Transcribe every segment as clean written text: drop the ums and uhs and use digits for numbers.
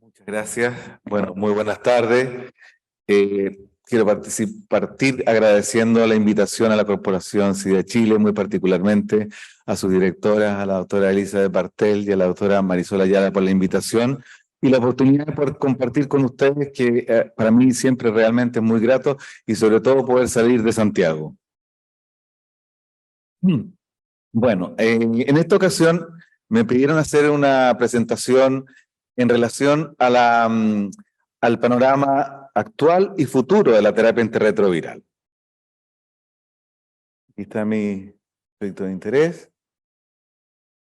Muchas gracias. Bueno, muy buenas tardes. Quiero partir agradeciendo la invitación a la Corporación CIDA Chile, muy particularmente a su directora, a la doctora Elizabeth Bartel y a la doctora Marisol Ayala por la invitación y la oportunidad de poder compartir con ustedes que para mí siempre realmente es muy grato y sobre todo poder salir de Santiago. Bueno, en esta ocasión me pidieron hacer una presentación en relación a al panorama actual y futuro de la terapia antirretroviral. Aquí está mi proyecto de interés.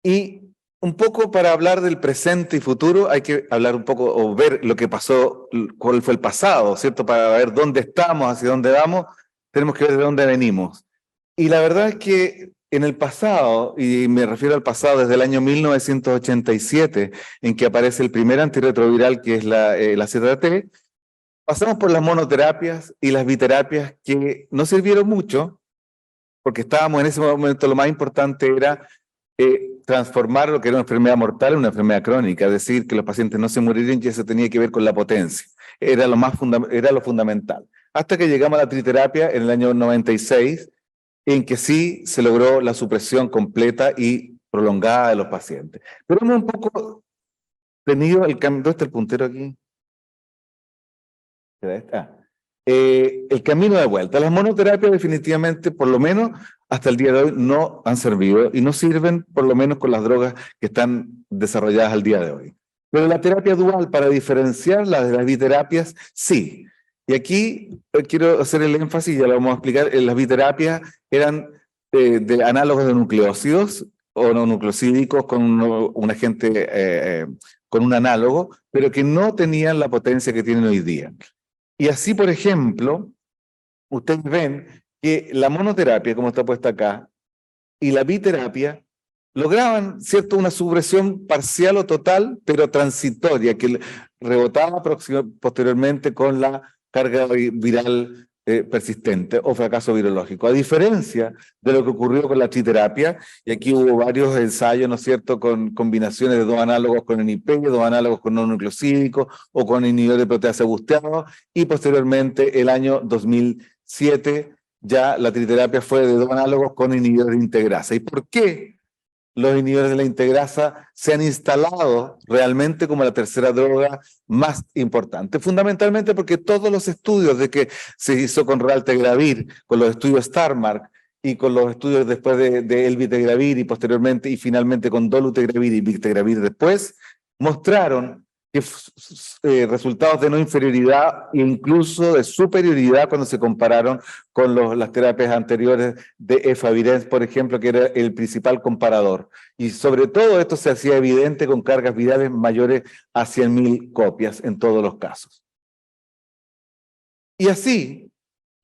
Y un poco para hablar del presente y futuro hay que hablar un poco o ver lo que pasó, cuál fue el pasado, ¿cierto? Para ver dónde estamos, hacia dónde vamos, tenemos que ver de dónde venimos. Y la verdad es que en el pasado, y me refiero al pasado desde el año 1987, en que aparece el primer antirretroviral que es la ZT, pasamos por las monoterapias y las biterapias que no sirvieron mucho, porque estábamos en ese momento, lo más importante era transformar lo que era una enfermedad mortal en una enfermedad crónica, es decir, que los pacientes no se murirían y eso tenía que ver con la potencia. Era lo fundamental. Hasta que llegamos a la triterapia en el año 96, en que sí se logró la supresión completa y prolongada de los pacientes. Pero hemos un poco tenido el cambio. ¿Dónde está el puntero aquí? El camino de vuelta. Las monoterapias definitivamente, por lo menos hasta el día de hoy, no han servido y no sirven por lo menos con las drogas que están desarrolladas al día de hoy. Pero la terapia dual, para diferenciarla de las biterapias, sí. Y aquí quiero hacer el énfasis, ya lo vamos a explicar, las biterapias eran de análogos de nucleócidos o no nucleosídicos con un agente, con un análogo, pero que no tenían la potencia que tienen hoy día. Y así, por ejemplo, ustedes ven que la monoterapia, como está puesta acá, y la biterapia lograban, ¿cierto?, una supresión parcial o total, pero transitoria, que rebotaba posteriormente con la carga viral persistente o fracaso virológico. A diferencia de lo que ocurrió con la triterapia, y aquí hubo varios ensayos, ¿no es cierto?, con combinaciones de dos análogos con NIP, dos análogos con no nucleosídicos o con inhibidores de proteasa busteados, y posteriormente el año 2007 ya la triterapia fue de dos análogos con inhibidores de integrasa. ¿Y por qué los inhibidores de la integrasa se han instalado realmente como la tercera droga más importante? Fundamentalmente porque todos los estudios de que se hizo con raltegravir, con los estudios Starmark y con los estudios después de elvitegravir y posteriormente y finalmente con dolutegravir y bictegravir después, mostraron que resultados de no inferioridad e incluso de superioridad cuando se compararon con las terapias anteriores de efavirenz, por ejemplo, que era el principal comparador. Y sobre todo esto se hacía evidente con cargas virales mayores a 100.000 copias en todos los casos. Y así,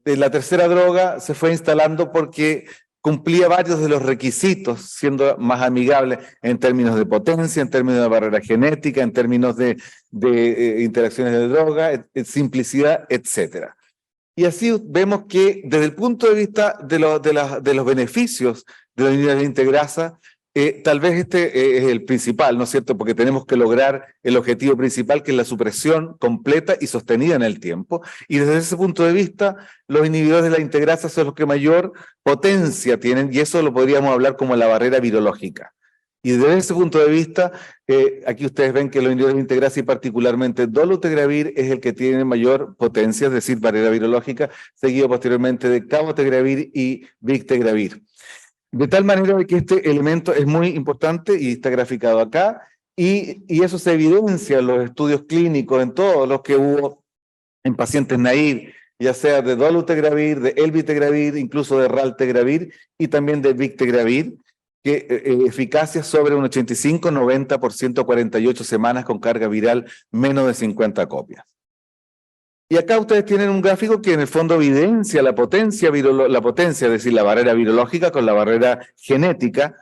la tercera droga se fue instalando porque cumplía varios de los requisitos, siendo más amigable en términos de potencia, en términos de barrera genética, en términos de interacciones de droga, simplicidad, etc. Y así vemos que desde el punto de vista de los beneficios de la unidad de integrasa, tal vez este es el principal, ¿no es cierto? Porque tenemos que lograr el objetivo principal, que es la supresión completa y sostenida en el tiempo. Y desde ese punto de vista, los inhibidores de la integrasa son los que mayor potencia tienen, y eso lo podríamos hablar como la barrera virológica. Y desde ese punto de vista, aquí ustedes ven que los inhibidores de integrasa y particularmente dolutegravir es el que tiene mayor potencia, es decir, barrera virológica, seguido posteriormente de cabotegravir y bictegravir. De tal manera que este elemento es muy importante y está graficado acá, y eso se evidencia en los estudios clínicos, en todos los que hubo en pacientes naive, ya sea de dolutegravir, de elvitegravir, incluso de raltegravir y también de bictegravir, que eficacia sobre un 85-90% 48 semanas con carga viral menos de 50 copias. Y acá ustedes tienen un gráfico que en el fondo evidencia la potencia, es decir, la barrera virológica con la barrera genética,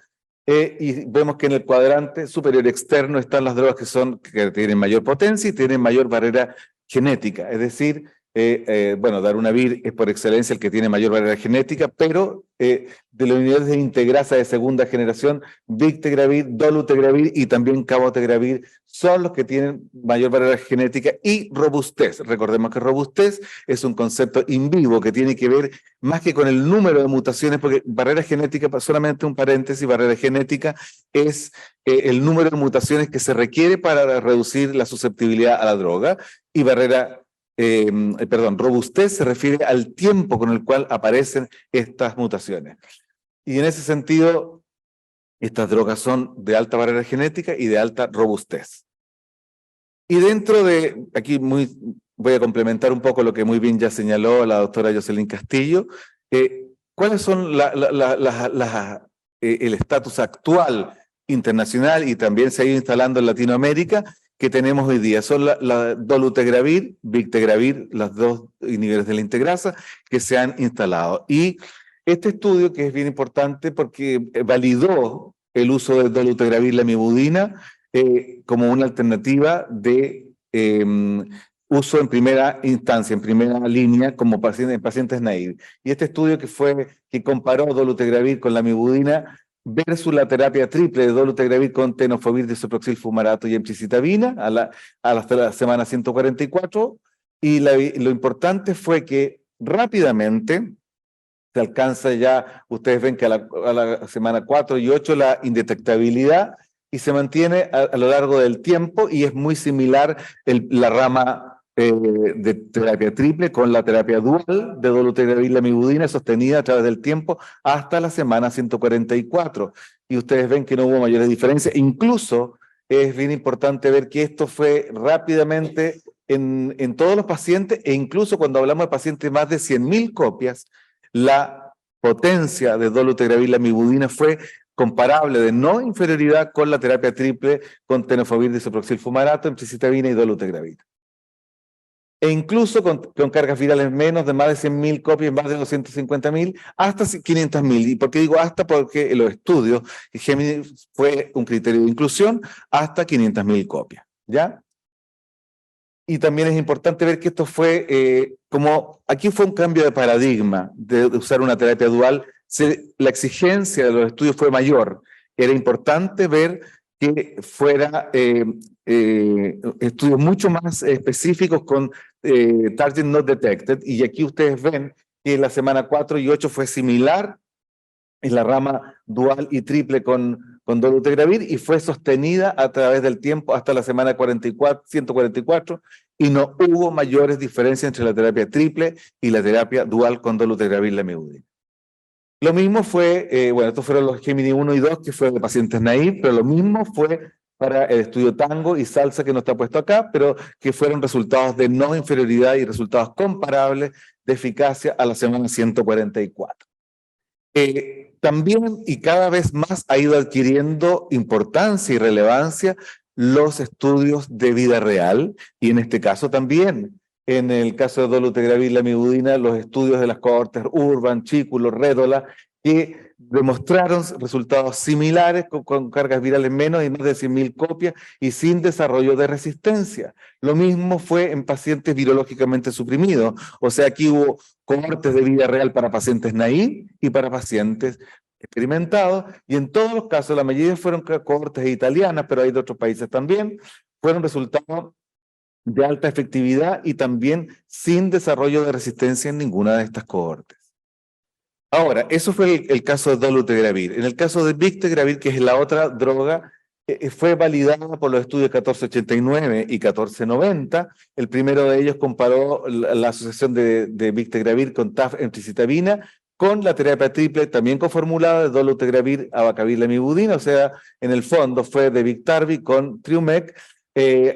y vemos que en el cuadrante superior externo están las drogas que tienen mayor potencia y tienen mayor barrera genética, es decir, bueno, darunavir es por excelencia el que tiene mayor barrera genética, pero de las unidades de integrasa de segunda generación, Bictegravir, Dolutegravir y también Cabotegravir son los que tienen mayor barrera genética y robustez. Recordemos que robustez es un concepto in vivo que tiene que ver más que con el número de mutaciones, porque barrera genética, solamente un paréntesis, barrera genética es el número de mutaciones que se requiere para reducir la susceptibilidad a la droga, y robustez se refiere al tiempo con el cual aparecen estas mutaciones. Y en ese sentido, estas drogas son de alta barrera genética y de alta robustez. Y dentro de, voy a complementar un poco lo que muy bien ya señaló la doctora Jocelyn Castillo, ¿cuáles son el estatus actual internacional y también se ha ido instalando en Latinoamérica que tenemos hoy día? Son la Dolutegravir, Bictegravir, las dos niveles de la integrasa que se han instalado. Y este estudio, que es bien importante porque validó el uso de Dolutegravir, lamivudina, como una alternativa de uso en primera instancia, en primera línea, como en pacientes naive. Y este estudio que comparó Dolutegravir con lamivudina versus la terapia triple de Dolutegravir con tenofovir, disoproxil, fumarato y emtricitabina hasta la semana 144, y lo importante fue que rápidamente se alcanza ya, ustedes ven que a la semana 4 y 8 la indetectabilidad, y se mantiene a lo largo del tiempo, y es muy similar la rama de terapia triple con la terapia dual de Dolutegravir, lamivudina, sostenida a través del tiempo hasta la semana 144. Y ustedes ven que no hubo mayores diferencias. Incluso es bien importante ver que esto fue rápidamente en todos los pacientes, e incluso cuando hablamos de pacientes más de 100.000 copias, la potencia de Dolutegravir, lamivudina fue comparable, de no inferioridad, con la terapia triple con tenofovir, disoproxil, fumarato, emtricitabina y Dolutegravir. E incluso con cargas virales menos de más de 100.000 copias, más de 250.000, hasta 500.000. ¿Y por qué digo hasta? Porque en los estudios, Géminis fue un criterio de inclusión hasta 500.000 copias, ¿ya? Y también es importante ver que esto fue aquí fue un cambio de paradigma de usar una terapia dual. La exigencia de los estudios fue mayor. Era importante ver que fuera estudios mucho más específicos con target not detected, y aquí ustedes ven que la semana 4 y 8 fue similar en la rama dual y triple con Dolutegravir, y fue sostenida a través del tiempo hasta la semana 144, y no hubo mayores diferencias entre la terapia triple y la terapia dual con Dolutegravir, lamivudina. Lo mismo fue, estos fueron los Gemini 1 y 2, que fueron de pacientes naive, pero lo mismo fue para el estudio Tango y Salsa, que no está puesto acá, pero que fueron resultados de no inferioridad y resultados comparables de eficacia a la semana 144. También, y cada vez más, ha ido adquiriendo importancia y relevancia los estudios de vida real, y en este caso también, en el caso de Dolutegravir, lamivudina, los estudios de las cohortes Urban, Chículo, Rédola, que demostraron resultados similares con cargas virales menos y más de 100.000 copias y sin desarrollo de resistencia. Lo mismo fue en pacientes virológicamente suprimidos, o sea, aquí hubo cohortes de vida real para pacientes naive y para pacientes experimentados, y en todos los casos, la mayoría fueron cohortes italianas, pero hay de otros países también, fueron resultados de alta efectividad y también sin desarrollo de resistencia en ninguna de estas cohortes. Ahora, eso fue el caso de Dolutegravir. En el caso de Bictegravir, que es la otra droga, fue validada por los estudios 1489 y 1490. El primero de ellos comparó la asociación de Bictegravir con TAF, emtricitabina, con la terapia triple también coformulada de Dolutegravir, abacavir, lamivudina. O sea, en el fondo fue de Biktarvy con Triumec,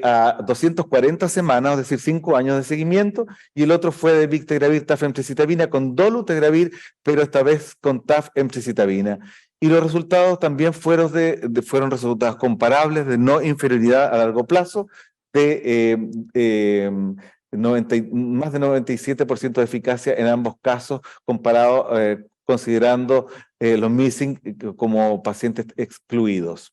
a 240 semanas, es decir, 5 años de seguimiento, y el otro fue de Bictegravir, TAF, emtricitabina con Dolutegravir, pero esta vez con TAF, emtricitabina. Y los resultados también fueron resultados comparables de no inferioridad a largo plazo, de más de 97% de eficacia en ambos casos, comparado, considerando los missing como pacientes excluidos.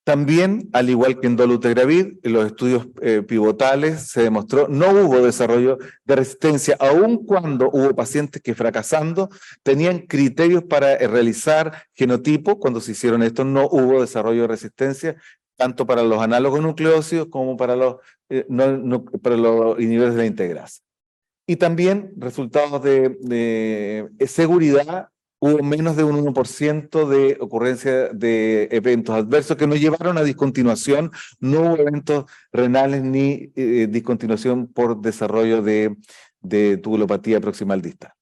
También, al igual que en dolutegravir, en los estudios pivotales se demostró no hubo desarrollo de resistencia, aun cuando hubo pacientes que fracasando tenían criterios para realizar genotipo. Cuando se hicieron esto no hubo desarrollo de resistencia, tanto para los análogos nucleósidos como para para los inhibidores de la integrasa. Y también resultados de seguridad. Hubo menos de un 1% de ocurrencia de eventos adversos que nos llevaron a discontinuación. No hubo eventos renales ni discontinuación por desarrollo de tubulopatía proximal distal.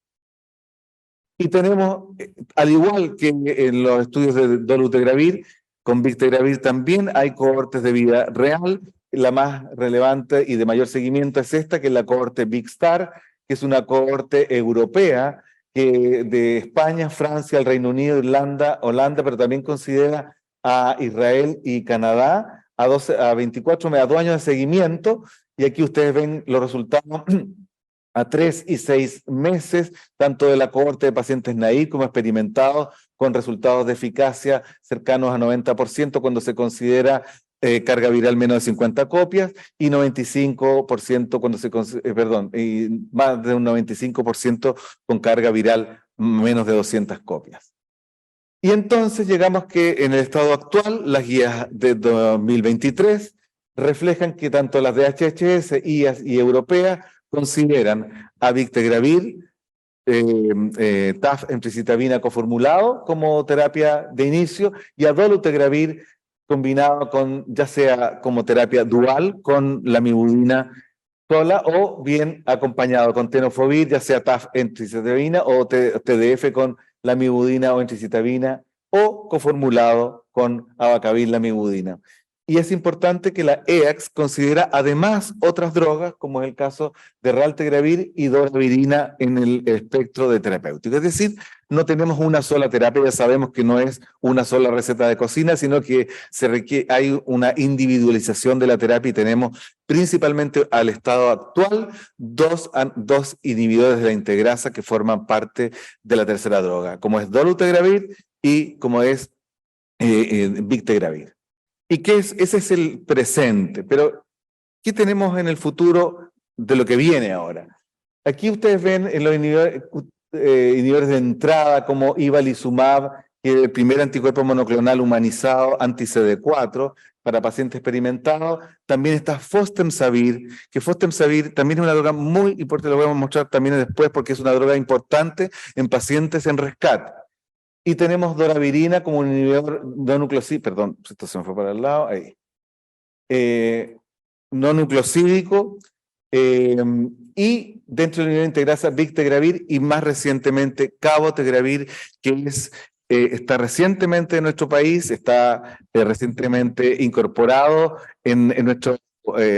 Y tenemos, al igual que en los estudios de dolutegravir, con victegravir también hay cohortes de vida real. La más relevante y de mayor seguimiento es esta, que es la cohorte VICSTAR, que es una cohorte europea que de España, Francia, el Reino Unido, Irlanda, Holanda, pero también considera a Israel y Canadá a 2 años de seguimiento. Y aquí ustedes ven los resultados a 3 y 6 meses, tanto de la cohorte de pacientes naive como experimentados, con resultados de eficacia cercanos a 90% cuando se considera carga viral menos de 50 copias, y 95% cuando se y más de un 95% con carga viral menos de 200 copias. Y entonces llegamos que en el estado actual, las guías de 2023 reflejan que tanto las de HHS, IAS y europeas consideran a victegravir, TAF emtricitabina coformulado como terapia de inicio, y a dolutegravir combinado con, ya sea como terapia dual con lamivudina sola o bien acompañado con tenofovir, ya sea TAF emtricitabina o TDF con lamivudina o emtricitabina, o coformulado con abacavir lamivudina. Y es importante que la EACS considera además otras drogas, como es el caso de raltegravir y doravirina en el espectro de terapéutico. Es decir, no tenemos una sola terapia, ya sabemos que no es una sola receta de cocina, sino que hay una individualización de la terapia y tenemos principalmente al estado actual dos inhibidores de la integrasa que forman parte de la tercera droga, como es dolutegravir y como es victegravir. Y ese es el presente, pero ¿qué tenemos en el futuro de lo que viene ahora? Aquí ustedes ven en los inhibidores de entrada como ivalizumab, que es el primer anticuerpo monoclonal humanizado anti-CD4 para pacientes experimentados. También está fostemsavir, que fostemsavir también es una droga muy importante, lo voy a mostrar también después porque es una droga importante en pacientes en rescate. Y tenemos doravirina como un inhibidor no nucleosídico, perdón, esto se me fue para el lado, ahí. No nucleosídico, y dentro del inhibidor de integrasa victegravir y más recientemente cabotegravir, que está recientemente en nuestro país, está recientemente incorporado en nuestro,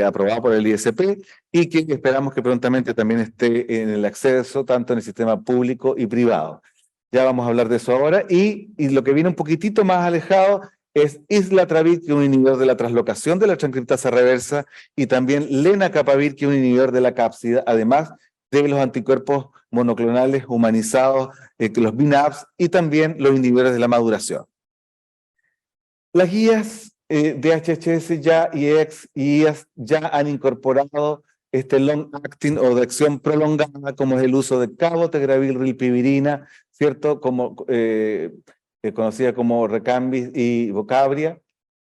aprobado por el ISP, y que esperamos que prontamente también esté en el acceso tanto en el sistema público y privado. Ya vamos a hablar de eso ahora. Y lo que viene un poquitito más alejado es islatravir, que es un inhibidor de la translocación de la transcriptasa reversa, y también lenacapavir, que es un inhibidor de la cápsida, además de los anticuerpos monoclonales humanizados, los BNAbs, y también los inhibidores de la maduración. Las guías de HHS ya y EX y IAS ya han incorporado este long acting o de acción prolongada, como es el uso de cabotegravir, rilpivirina, ¿cierto? Como conocida como Recambis y Vocabria,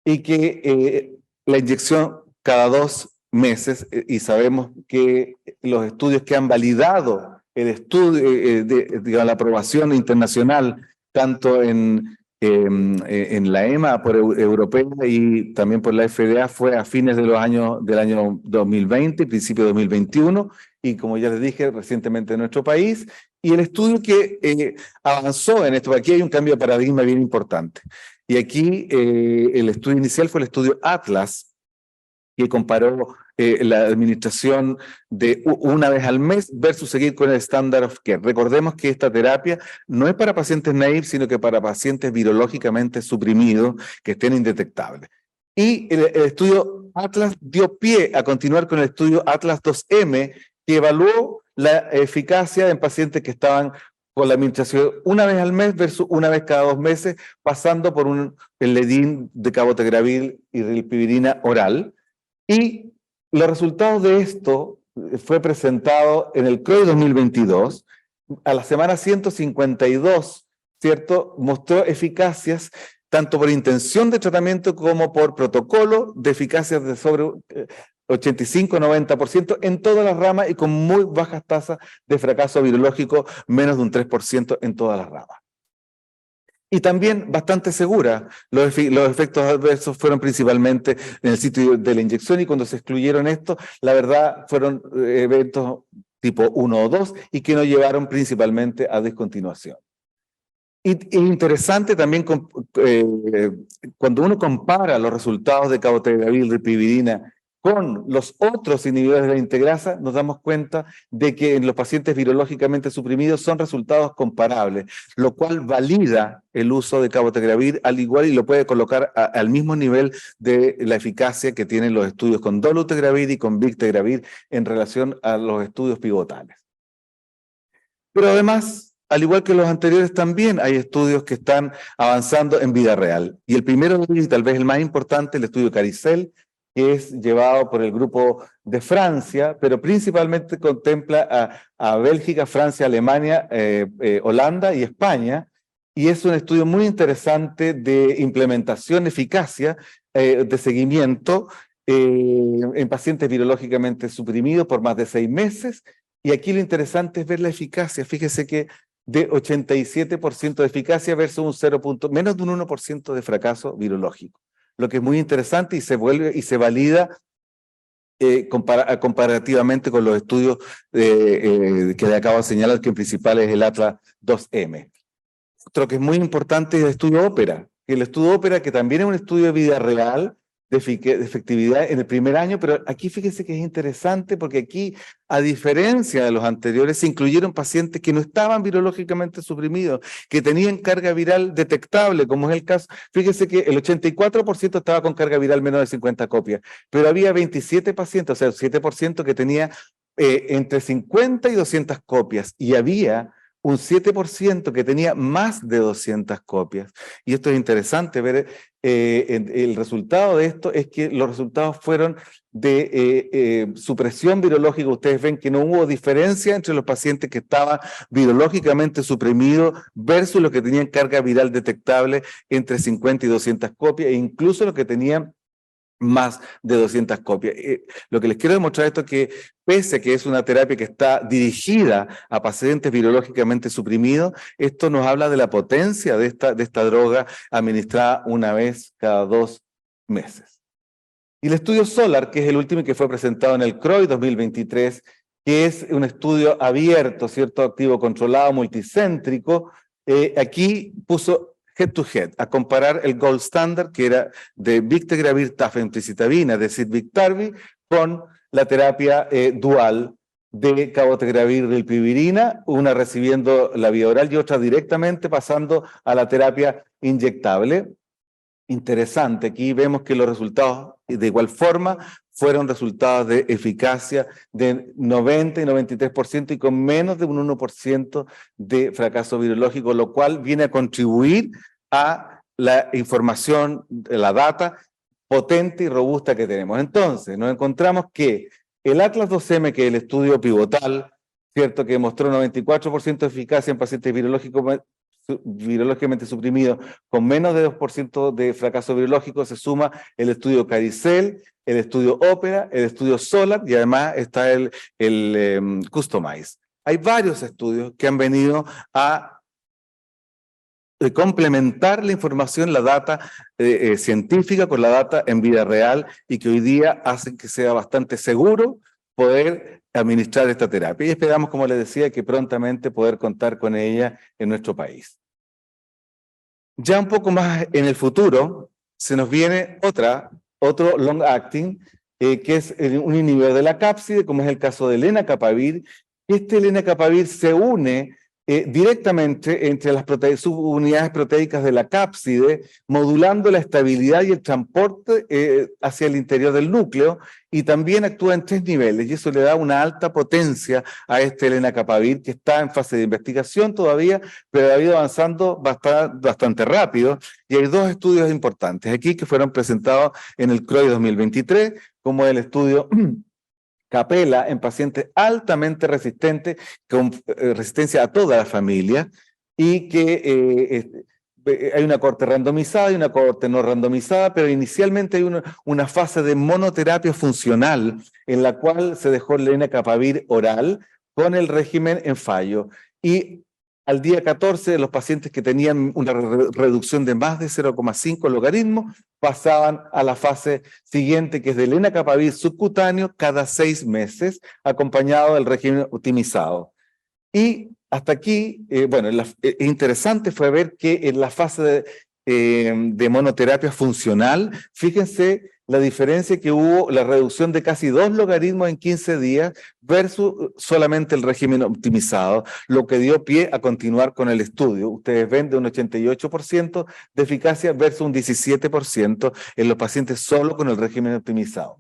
y que la inyección cada 2 meses, y sabemos que los estudios que han validado el estudio, digamos, la aprobación internacional, tanto en la EMA por europea y también por la FDA, fue a fines del año 2020, principio de 2021, y como ya les dije, recientemente en nuestro país. Y el estudio que avanzó en esto, aquí hay un cambio de paradigma bien importante. Y aquí el estudio inicial fue el estudio Atlas, que comparó la administración de una vez al mes versus seguir con el standard of care. Recordemos que esta terapia no es para pacientes naïves, sino que para pacientes virológicamente suprimidos que estén indetectables. Y el estudio Atlas dio pie a continuar con el estudio Atlas 2M, que evaluó la eficacia en pacientes que estaban con la administración una vez al mes versus una vez cada 2 meses, pasando por el ledín de cabotegravir y rilpivirina oral. Y los resultados de esto fue presentado en el CROI 2022, a la semana 152, ¿cierto? Mostró eficacias tanto por intención de tratamiento como por protocolo de eficacias de sobre 85-90% en todas las ramas y con muy bajas tasas de fracaso virológico, menos de un 3% en todas las ramas. Y también bastante segura. Los efectos adversos fueron principalmente en el sitio de la inyección y cuando se excluyeron estos, la verdad fueron eventos tipo 1 o 2 y que no llevaron principalmente a descontinuación. Y interesante también cuando uno compara los resultados de cabotegravir, rilpivirina con los otros inhibidores de la integrasa, nos damos cuenta de que en los pacientes virológicamente suprimidos son resultados comparables, lo cual valida el uso de cabotegravir al igual y lo puede colocar al mismo nivel de la eficacia que tienen los estudios con dolutegravir y con bictegravir en relación a los estudios pivotales. Pero además, al igual que los anteriores, también hay estudios que están avanzando en vida real. Y el primero de ellos, y tal vez el más importante, el estudio Caricel, que es llevado por el grupo de Francia, pero principalmente contempla a Bélgica, Francia, Alemania, Holanda y España, y es un estudio muy interesante de implementación, eficacia, de seguimiento en pacientes virológicamente suprimidos por más de 6 meses, y aquí lo interesante es ver la eficacia. Fíjese que de 87% de eficacia versus un 0. Menos de un 1% de fracaso virológico. Lo que es muy interesante y se valida comparativamente con los estudios que le acabo de señalar, que en principal es el Atlas 2M. Otro que es muy importante es el estudio Ópera. El estudio Ópera, que también es un estudio de vida real, de efectividad en el primer año, pero aquí fíjese que es interesante porque aquí, a diferencia de los anteriores, se incluyeron pacientes que no estaban virológicamente suprimidos, que tenían carga viral detectable, como es el caso. Fíjese que el 84% estaba con carga viral menos de 50 copias, pero había 27 pacientes, o sea, el 7% que tenía entre 50 y 200 copias, y había un 7% que tenía más de 200 copias. Y esto es interesante ver, el resultado de esto es que los resultados fueron de supresión virológica. Ustedes ven que no hubo diferencia entre los pacientes que estaban virológicamente suprimidos versus los que tenían carga viral detectable entre 50 y 200 copias, e incluso los que tenían más de 200 copias. Lo que les quiero demostrar esto es que, pese a que es una terapia que está dirigida a pacientes virológicamente suprimidos, esto nos habla de la potencia de esta droga administrada una vez cada 2 meses. Y el estudio SOLAR, que es el último que fue presentado en el CROI 2023, que es un estudio abierto, ¿cierto? Activo controlado, multicéntrico, aquí puso head to head, a comparar el gold standard, que era de bictegravir, tafemtricitabina, es decir, Biktarvy, con la terapia dual de cabotegravir, rilpivirina, una recibiendo la vía oral y otra directamente pasando a la terapia inyectable. Interesante, aquí vemos que los resultados de igual forma fueron resultados de eficacia de 90 y 93% y con menos de un 1% de fracaso virológico, lo cual viene a contribuir a la información, la data potente y robusta que tenemos. Entonces, nos encontramos que el Atlas 2M, que es el estudio pivotal, ¿cierto?, que mostró 94% de eficacia en pacientes virológicamente suprimidos con menos de 2% de fracaso virológico, se suma el estudio Caricel, el estudio Ópera, el estudio SOLAR y además está el Customize. Hay varios estudios que han venido a complementar la información, la data científica con la data en vida real y que hoy día hacen que sea bastante seguro poder administrar esta terapia. Y esperamos, como les decía, que prontamente poder contar con ella en nuestro país. Ya un poco más en el futuro, se nos viene otro long acting, que es un inhibidor de la cápside, como es el caso del lenacapavir. Lenacapavir se une directamente entre las subunidades proteicas de la cápside, modulando la estabilidad y el transporte hacia el interior del núcleo, y también actúa en 3 niveles, y eso le da una alta potencia a este lenacapavir, que está en fase de investigación todavía, pero ha ido avanzando bastante rápido, y hay 2 estudios importantes aquí que fueron presentados en el CROI 2023, como el estudio Capella en pacientes altamente resistentes, con resistencia a toda la familia, y que hay una cohorte randomizada y una cohorte no randomizada, pero inicialmente hay una fase de monoterapia funcional en la cual se dejó el lenacapavir oral con el régimen en fallo. Y al día 14, los pacientes que tenían una reducción de más de 0,5 logaritmos pasaban a la fase siguiente, que es del lenacapavir subcutáneo cada 6 meses, acompañado del régimen optimizado. Y hasta aquí, bueno, interesante fue ver que en la fase de monoterapia funcional, fíjense la diferencia que hubo, la reducción de casi 2 logaritmos en 15 días versus solamente el régimen optimizado, lo que dio pie a continuar con el estudio. Ustedes ven de un 88% de eficacia versus un 17% en los pacientes solo con el régimen optimizado.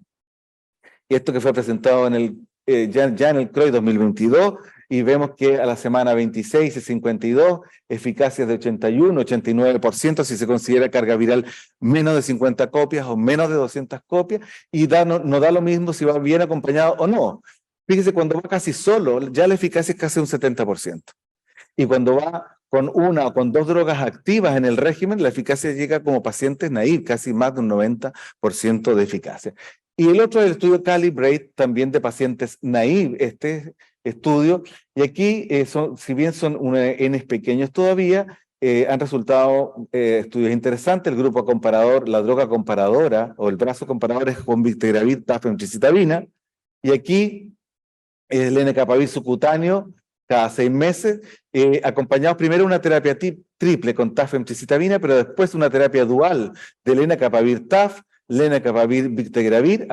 Y esto que fue presentado ya en el CROI 2022, y vemos que a la semana 26 y 52, eficacias de 81, 89%, si se considera carga viral menos de 50 copias o menos de 200 copias, y no da lo mismo si va bien acompañado o no. Fíjese, cuando va casi solo, ya la eficacia es casi un 70%. Y cuando va con 1 o con 2 drogas activas en el régimen, la eficacia llega como pacientes naive, casi más de un 90% de eficacia. Y el otro es el estudio Calibrate, también de pacientes naive, este estudio, y aquí, si bien son N pequeños todavía, han resultado estudios interesantes. El grupo comparador, la droga comparadora, o el brazo comparador es con Victegravir, tafemtricitabina, y aquí el lenacapavir subcutáneo cada 6 meses, acompañados primero de una terapia triple con tafemtricitabina, pero después una terapia dual de lenacapavir-taf, lenacapavir-victegravir,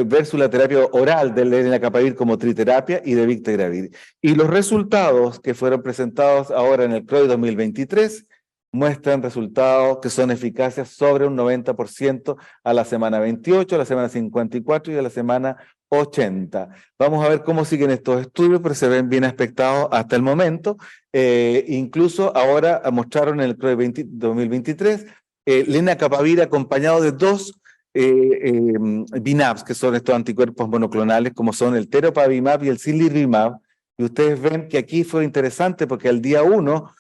versus la terapia oral del lenacapavir como triterapia y de victegravir. Y los resultados que fueron presentados ahora en el CROI 2023 muestran resultados que son eficaces sobre un 90% a la semana 28, a la semana 54 y a la semana 80. Vamos a ver cómo siguen estos estudios, pero se ven bien aspectados hasta el momento. Incluso ahora mostraron en el CROI 2023 lenacapavir acompañado de 2 BNABs, que son estos anticuerpos monoclonales, como son el teropavimab y el cilirimab. Y ustedes ven que aquí fue interesante porque al día 1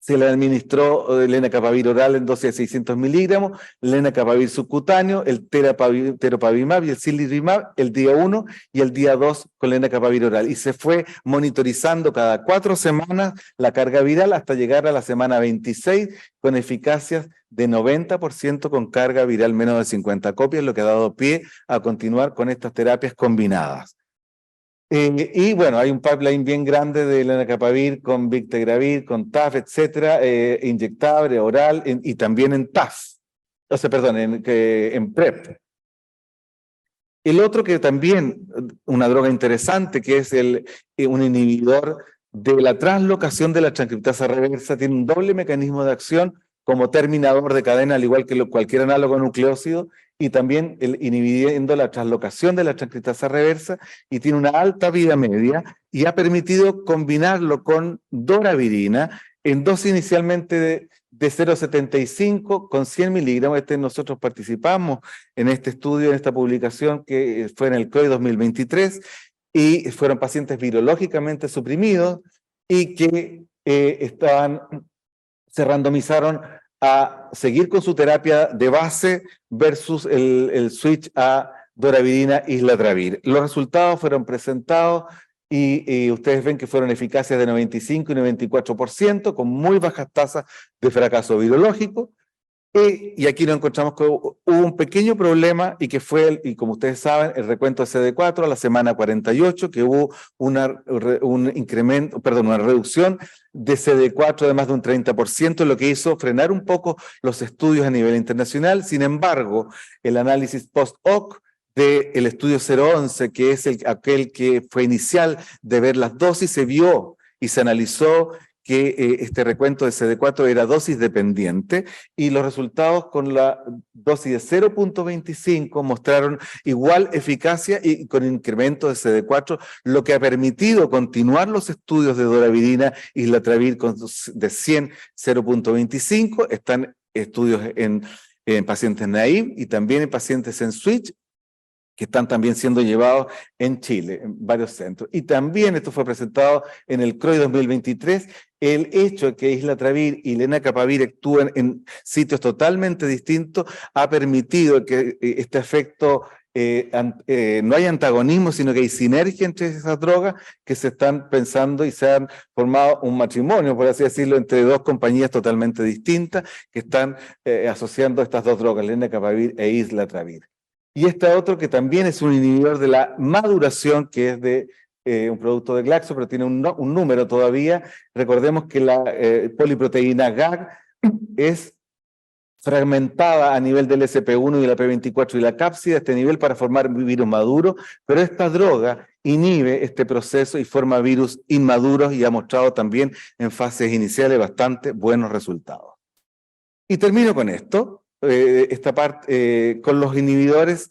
se le administró lenacapavir oral en dosis de 600 miligramos, lenacapavir subcutáneo, el teropavimab y el cilirimab el día 1 y el día 2 con lenacapavir oral. Y se fue monitorizando cada 4 semanas la carga viral hasta llegar a la semana 26 con eficacias de 90% con carga viral menos de 50 copias, lo que ha dado pie a continuar con estas terapias combinadas. Y bueno, hay un pipeline bien grande de lenacapavir con victegravir, con TAF, etcétera, inyectable, oral, y también en TAF, o sea, perdón, en PrEP. El otro que también, una droga interesante, que es un inhibidor de la translocación de la transcriptasa reversa, tiene un doble mecanismo de acción como terminador de cadena, al igual que cualquier análogo nucleócido, y también inhibiendo la translocación de la transcriptasa reversa, y tiene una alta vida media, y ha permitido combinarlo con doravirina en dosis inicialmente de 0,75 con 100 miligramos. Nosotros participamos en este estudio, en esta publicación que fue en el CROI 2023, y fueron pacientes virológicamente suprimidos y que se randomizaron a seguir con su terapia de base versus el switch a doravirina islatravir. Los resultados fueron presentados y ustedes ven que fueron eficaces de 95 y 94%, con muy bajas tasas de fracaso virológico. Y aquí nos encontramos que hubo un pequeño problema, y que fue, y como ustedes saben, el recuento de CD4 a la semana 48, que hubo un incremento, perdón, una reducción de CD4 de más de un 30%, lo que hizo frenar un poco los estudios a nivel internacional. Sin embargo, el análisis post-hoc del estudio 011, que es aquel que fue inicial de ver las dosis, se vio y se analizó que este recuento de CD4 era dosis dependiente y los resultados con la dosis de 0.25 mostraron igual eficacia y con incremento de CD4, lo que ha permitido continuar los estudios de doravirina y islatravir de 100, 0.25. Están estudios en pacientes naive y también en pacientes en switch, que están también siendo llevados en Chile, en varios centros. Y también esto fue presentado en el CROI 2023, el hecho de que islatravir y lenacapavir actúen en sitios totalmente distintos ha permitido que este efecto no hay antagonismo, sino que hay sinergia entre esas drogas que se están pensando y se han formado un matrimonio, por así decirlo, entre dos compañías totalmente distintas que están asociando estas dos drogas, lenacapavir e islatravir. Y este otro que también es un inhibidor de la maduración, que es de un producto de Glaxo, pero tiene un número todavía. Recordemos que la poliproteína GAG es fragmentada a nivel del SP1 y la P24 y la cápsida a este nivel para formar virus maduro, pero esta droga inhibe este proceso y forma virus inmaduros y ha mostrado también en fases iniciales bastante buenos resultados. Y termino con esto. Esta parte, con los inhibidores,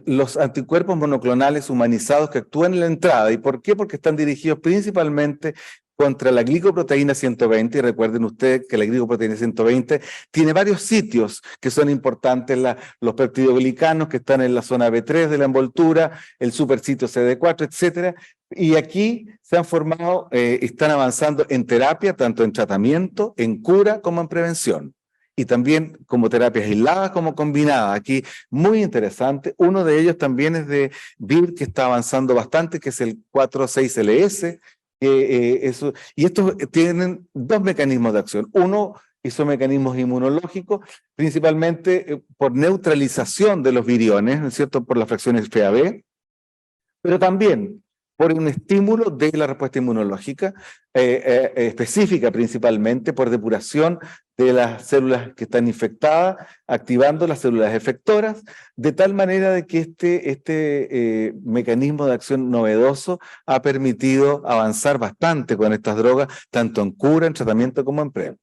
los anticuerpos monoclonales humanizados que actúan en la entrada. ¿Y por qué? Porque están dirigidos principalmente contra la glicoproteína 120, y recuerden ustedes que la glicoproteína 120 tiene varios sitios que son importantes, los peptidoglicanos que están en la zona B3 de la envoltura, el supersitio CD4, etcétera. Y aquí se han formado, están avanzando en terapia, tanto en tratamiento, en cura, como en prevención. Y también como terapias aisladas como combinadas. Aquí muy interesante. Uno de ellos también es de Vir, que está avanzando bastante, que es el 4,6-LS. Y estos tienen dos mecanismos de acción. Uno, y son mecanismos inmunológicos, principalmente por neutralización de los viriones, ¿no es cierto?, por las fracciones FAB, pero también por un estímulo de la respuesta inmunológica, específica principalmente por depuración de las células que están infectadas, activando las células efectoras, de tal manera de que este mecanismo de acción novedoso ha permitido avanzar bastante con estas drogas, tanto en cura, en tratamiento como en PrEP.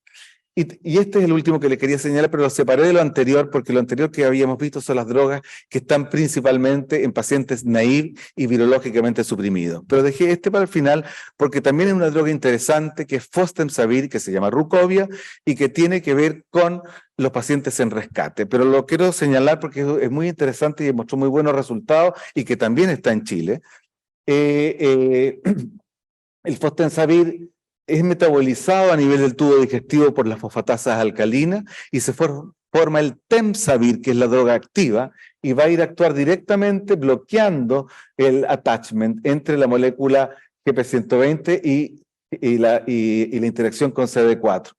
Y este es el último que le quería señalar, pero lo separé de lo anterior, porque lo anterior que habíamos visto son las drogas que están principalmente en pacientes naive y virológicamente suprimidos. Pero dejé este para el final, porque también es una droga interesante, que es fostemsavir, que se llama Rucovia, y que tiene que ver con los pacientes en rescate. Pero lo quiero señalar porque es muy interesante y mostró muy buenos resultados, y que también está en Chile. El fostemsavir es metabolizado a nivel del tubo digestivo por las fosfatasas alcalinas y se forma el temsavir, que es la droga activa, y va a ir a actuar directamente bloqueando el attachment entre la molécula GP120 y la interacción con CD4.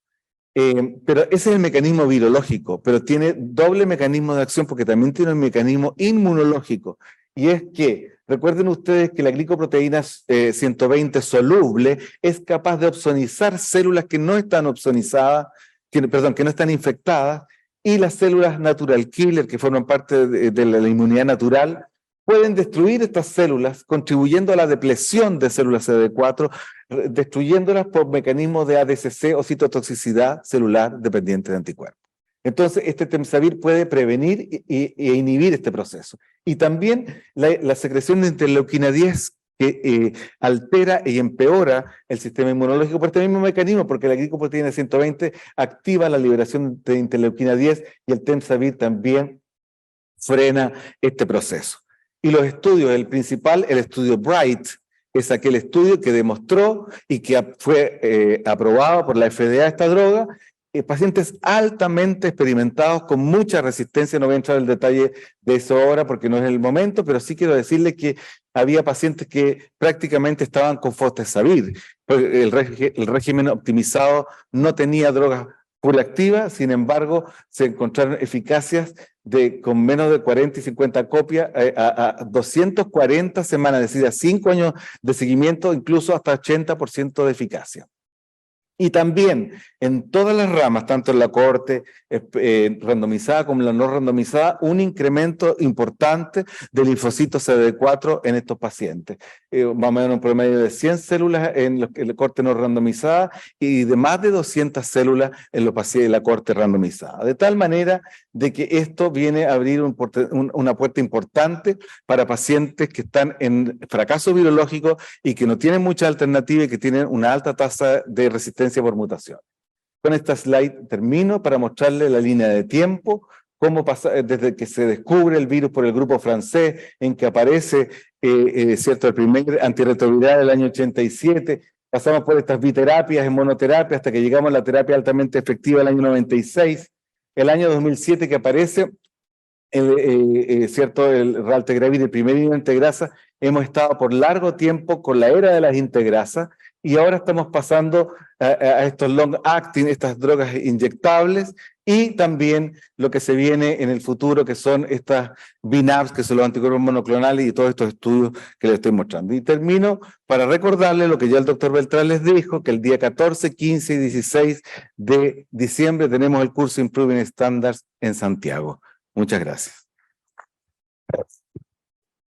Pero ese es el mecanismo virológico, pero tiene doble mecanismo de acción porque también tiene un mecanismo inmunológico. Y es que, recuerden ustedes que la glicoproteína 120 soluble es capaz de opsonizar células que no están opsonizadas, que no están infectadas, y las células natural killer, que forman parte de la inmunidad natural, pueden destruir estas células, contribuyendo a la depleción de células CD4, destruyéndolas por mecanismos de ADCC o citotoxicidad celular dependiente de anticuerpos. Entonces, este temsavir puede prevenir e inhibir este proceso. Y también la secreción de interleuquina 10, que altera y empeora el sistema inmunológico por este mismo mecanismo, porque la glicoproteína 120 activa la liberación de interleuquina 10 y el temsavir también frena este proceso. Y los estudios, el principal, el estudio BRIGHT, es aquel estudio que demostró y que fue aprobado por la FDA esta droga, pacientes altamente experimentados con mucha resistencia. No voy a entrar en el detalle de eso ahora porque no es el momento, pero sí quiero decirles que había pacientes que prácticamente estaban con fostemsavir. El régimen optimizado no tenía drogas curativas, sin embargo, se encontraron eficacias con menos de 40 y 50 copias a 240 semanas, es decir, a 5 años de seguimiento, incluso hasta 80% de eficacia. Y también en todas las ramas, tanto en la cohorte randomizada como en la no randomizada, un incremento importante del linfocito CD4 en estos pacientes. Más o menos un promedio de 100 células en la cohorte no randomizada y de más de 200 células en los pacientes de la cohorte randomizada. De tal manera de que esto viene a abrir una puerta importante para pacientes que están en fracaso virológico y que no tienen mucha alternativa y que tienen una alta tasa de resistencia por mutación. Con esta slide termino para mostrarle la línea de tiempo, cómo pasa desde que se descubre el virus por el grupo francés, en que aparece cierto, el primer antirretroviral del año 87, pasamos por estas biterapias en monoterapia hasta que llegamos a la terapia altamente efectiva del año 96, el año 2007 que aparece cierto, el raltegravir, el primer integrasa. Hemos estado por largo tiempo con la era de las integrasas y ahora estamos pasando a estos long acting, estas drogas inyectables, y también lo que se viene en el futuro, que son estas BNAbs, que son los anticuerpos monoclonales y todos estos estudios que les estoy mostrando. Y termino para recordarles lo que ya el doctor Beltrán les dijo, que el día 14, 15 y 16 de diciembre tenemos el curso Improving Standards en Santiago. Muchas gracias.